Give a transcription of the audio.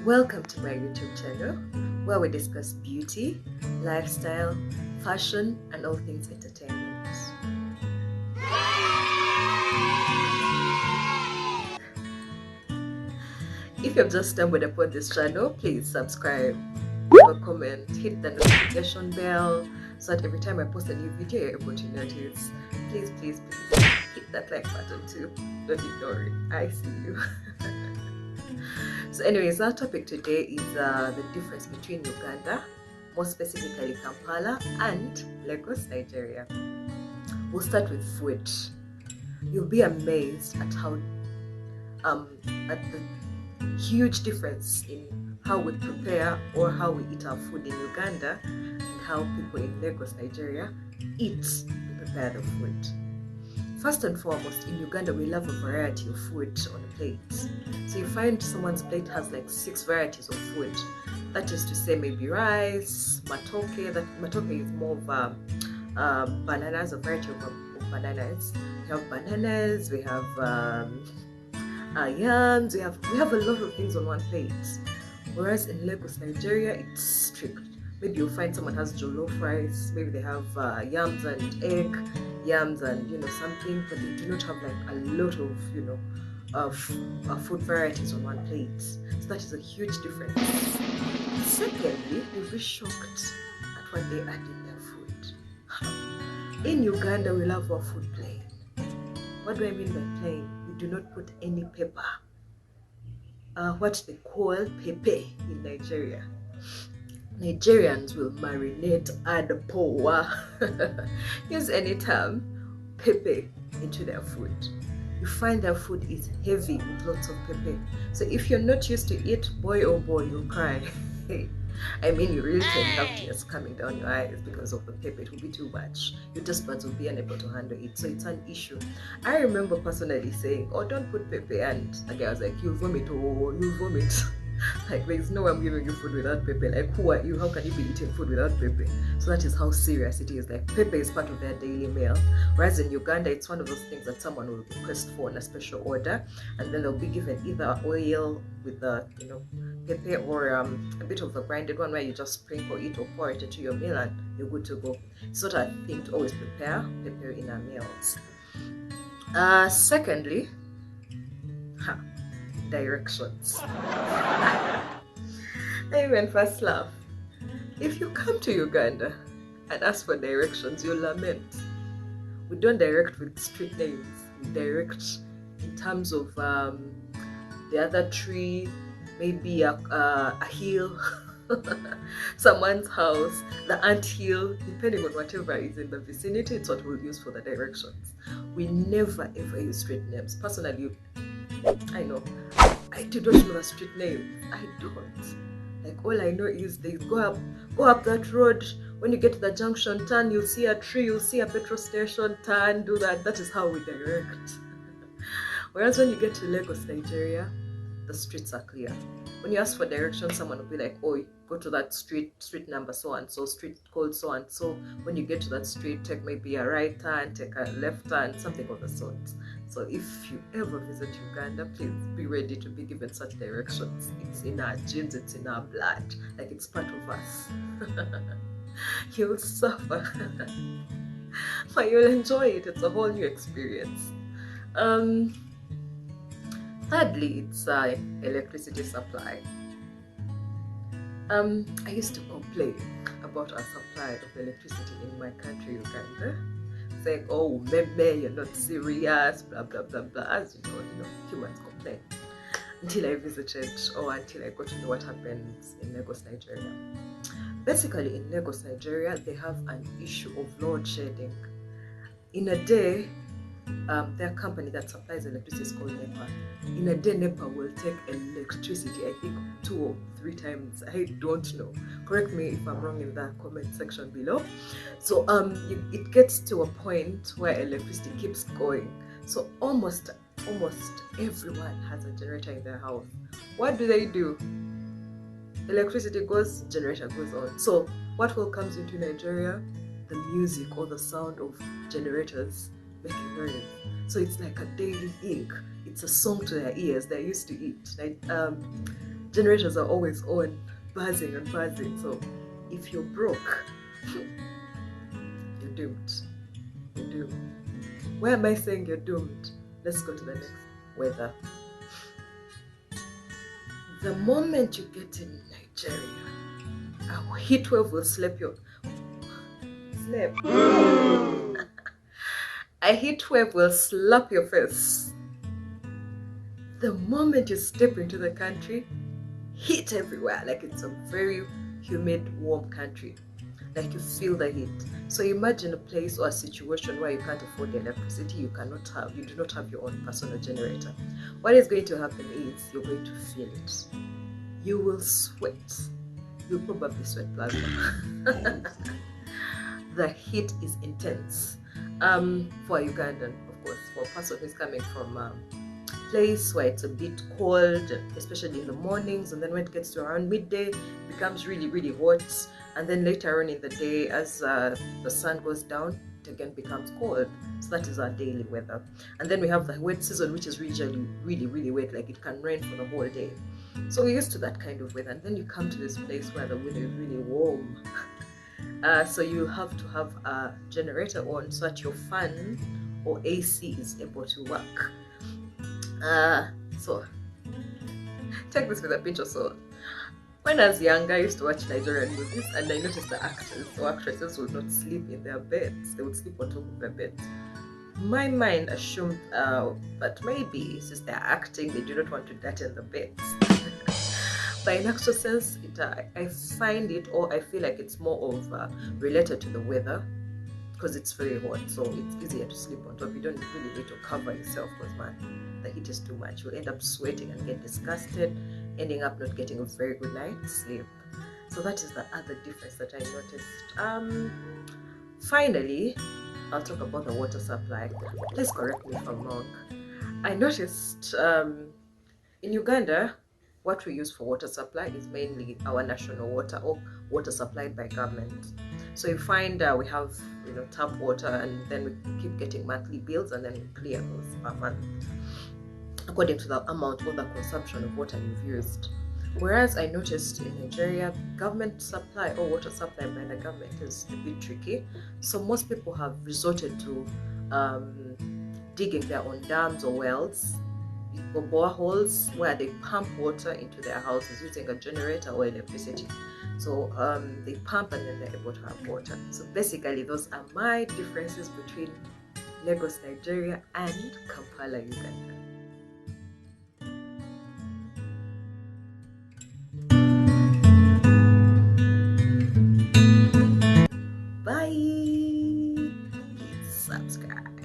Welcome to my YouTube channel where we discuss beauty, lifestyle, fashion, and all things entertainment. If you've just stumbled upon this channel, please subscribe, leave a comment, hit the notification bell so that every time I post a new video you're able to notice. Please hit that like button too. Don't ignore it. I see you. So anyways, our topic today is the difference between Uganda, more specifically Kampala, and Lagos, Nigeria. We'll start with food. You'll be amazed at how at the huge difference in how we prepare or how we eat our food in Uganda and how people in Lagos, Nigeria eat and prepare the food. First and foremost, in Uganda, we love a variety of food on a plate. So you find someone's plate has like 6 varieties of food. That is to say, maybe rice, matoke. That matoke is more of bananas, a variety of bananas. We have bananas, we have yams, we have a lot of things on one plate. Whereas in Lagos, Nigeria, it's strict. Maybe you'll find someone has jollof rice, maybe they have yams and egg, yams and something, but they do not have like a lot of food varieties on one plate. So that is a huge difference. Secondly, you'll be shocked at what they add in their food. In Uganda, we love our food plain. What do I mean by plain? We do not put any pepper. What they call pepe in Nigeria. Nigerians will marinate, add poa, use any term, pepe into their food. You find their food is heavy with lots of pepe. So if you're not used to it, boy oh boy, you'll cry. I mean, you really can have tears coming down your eyes because of the pepper. It will be too much. Your taste buds will be unable to handle it. So it's an issue. I remember personally saying, oh, don't put pepper. And the guy was like, you'll vomit. Oh, you'll vomit. Like, there's no way I'm giving you food without pepper. Like, who are you? How can you be eating food without pepper? So that is how serious it is. Like, pepper is part of their daily meal. Whereas in Uganda, it's one of those things that someone will request for on a special order, and then they'll be given either oil with the pepper or a bit of the grinded one where you just sprinkle it or pour it into your meal and you're good to go. So that I think to always prepare pepper in our meals. Secondly, directions. I even first laugh. If you come to Uganda and ask for directions, you'll lament. We don't direct with street names. We direct in terms of the other tree, maybe a hill, someone's house, the ant hill, depending on whatever is in the vicinity. It's what we'll use for the directions. We never ever use street names. Personally, I know I do not know the street name. I don't. Like, all I know is they go up that road. When you get to the junction, turn, you'll see a tree, you'll see a petrol station, turn, do that. That is how we direct. Whereas when you get to Lagos, Nigeria, the streets are clear. When you ask for directions, someone will be like, oh, go to that street number so and so, street code so and so. When you get to that street, take maybe a right turn, take a left turn, something of the sort. So if you ever visit Uganda, please be ready to be given such directions. It's in our genes, it's in our blood, like it's part of us. You'll suffer, but you'll enjoy it. It's a whole new experience. Thirdly, it's electricity supply. I used to complain about our supply of electricity in my country, Uganda, saying, oh, maybe you're not serious, blah, blah, blah, blah, as you know, humans complain. Until I visited, or until I got to know what happens in Lagos, Nigeria. Basically, in Lagos, Nigeria, they have an issue of load shedding. In a day, their company that supplies electricity is called NEPA. In a day, NEPA will take electricity, I think 2 or 3 times. I don't know. Correct me if I'm wrong in the comment section below. So it gets to a point where electricity keeps going. So almost everyone has a generator in their house. What do? Electricity goes, generator goes on. So what will comes into Nigeria? The music or the sound of generators making noise. So it's like a daily thing. It's a song to their ears. They're used to it. Like, Generators are always on, buzzing and buzzing. So if you're broke, you're doomed. You're doomed. Why am I saying you're doomed? Let's go to the next. Weather. The moment you get in Nigeria, a heat wave will slap your a heat wave will slap your face. The moment you step into the country, heat everywhere. Like it's a very humid, warm country. Like you feel the heat. So imagine a place or a situation where you can't afford electricity, you do not have your own personal generator. What is going to happen is you're going to feel it. You will sweat. You'll probably sweat plasma. The heat is intense. For Ugandan, of course, for a person who's coming from place where it's a bit cold, especially in the mornings, and then when it gets to around midday, it becomes really, really hot, and then later on in the day, as the sun goes down, it again becomes cold. So that is our daily weather. And then we have the wet season, which is usually really, really wet, like it can rain for the whole day. So we're used to that kind of weather, and then you come to this place where the weather is really warm. So you have to have a generator on so that your fan or AC is able to work. So take this with a pinch of salt. When I was younger, I used to watch Nigerian movies, and I noticed the actors or actresses would not sleep in their beds. They would sleep on top of their beds. My mind assumed that maybe since they're acting, they do not want to dirty the beds. But in actual sense, I find it, or I feel like it's more of related to the weather, because it's very hot, so it's easier to sleep on top. You don't really need to cover yourself, because man, the heat is too much. You'll end up sweating and get disgusted, ending up not getting a very good night's sleep. So that is the other difference that I noticed. Finally, I'll talk about the water supply. Please correct me if I'm wrong. I noticed in Uganda, what we use for water supply is mainly our national water or water supplied by government. So you find we have tap water, and then we keep getting monthly bills, and then we clear those per month according to the amount or the consumption of water you've used. Whereas I noticed in Nigeria, government supply or water supply by the government is a bit tricky. So most people have resorted to digging their own dams or wells or boreholes where they pump water into their houses using a generator or electricity. So they pump and then they're able to have water. So basically those are my differences between Lagos, Nigeria and Kampala, Uganda. Bye! Please subscribe.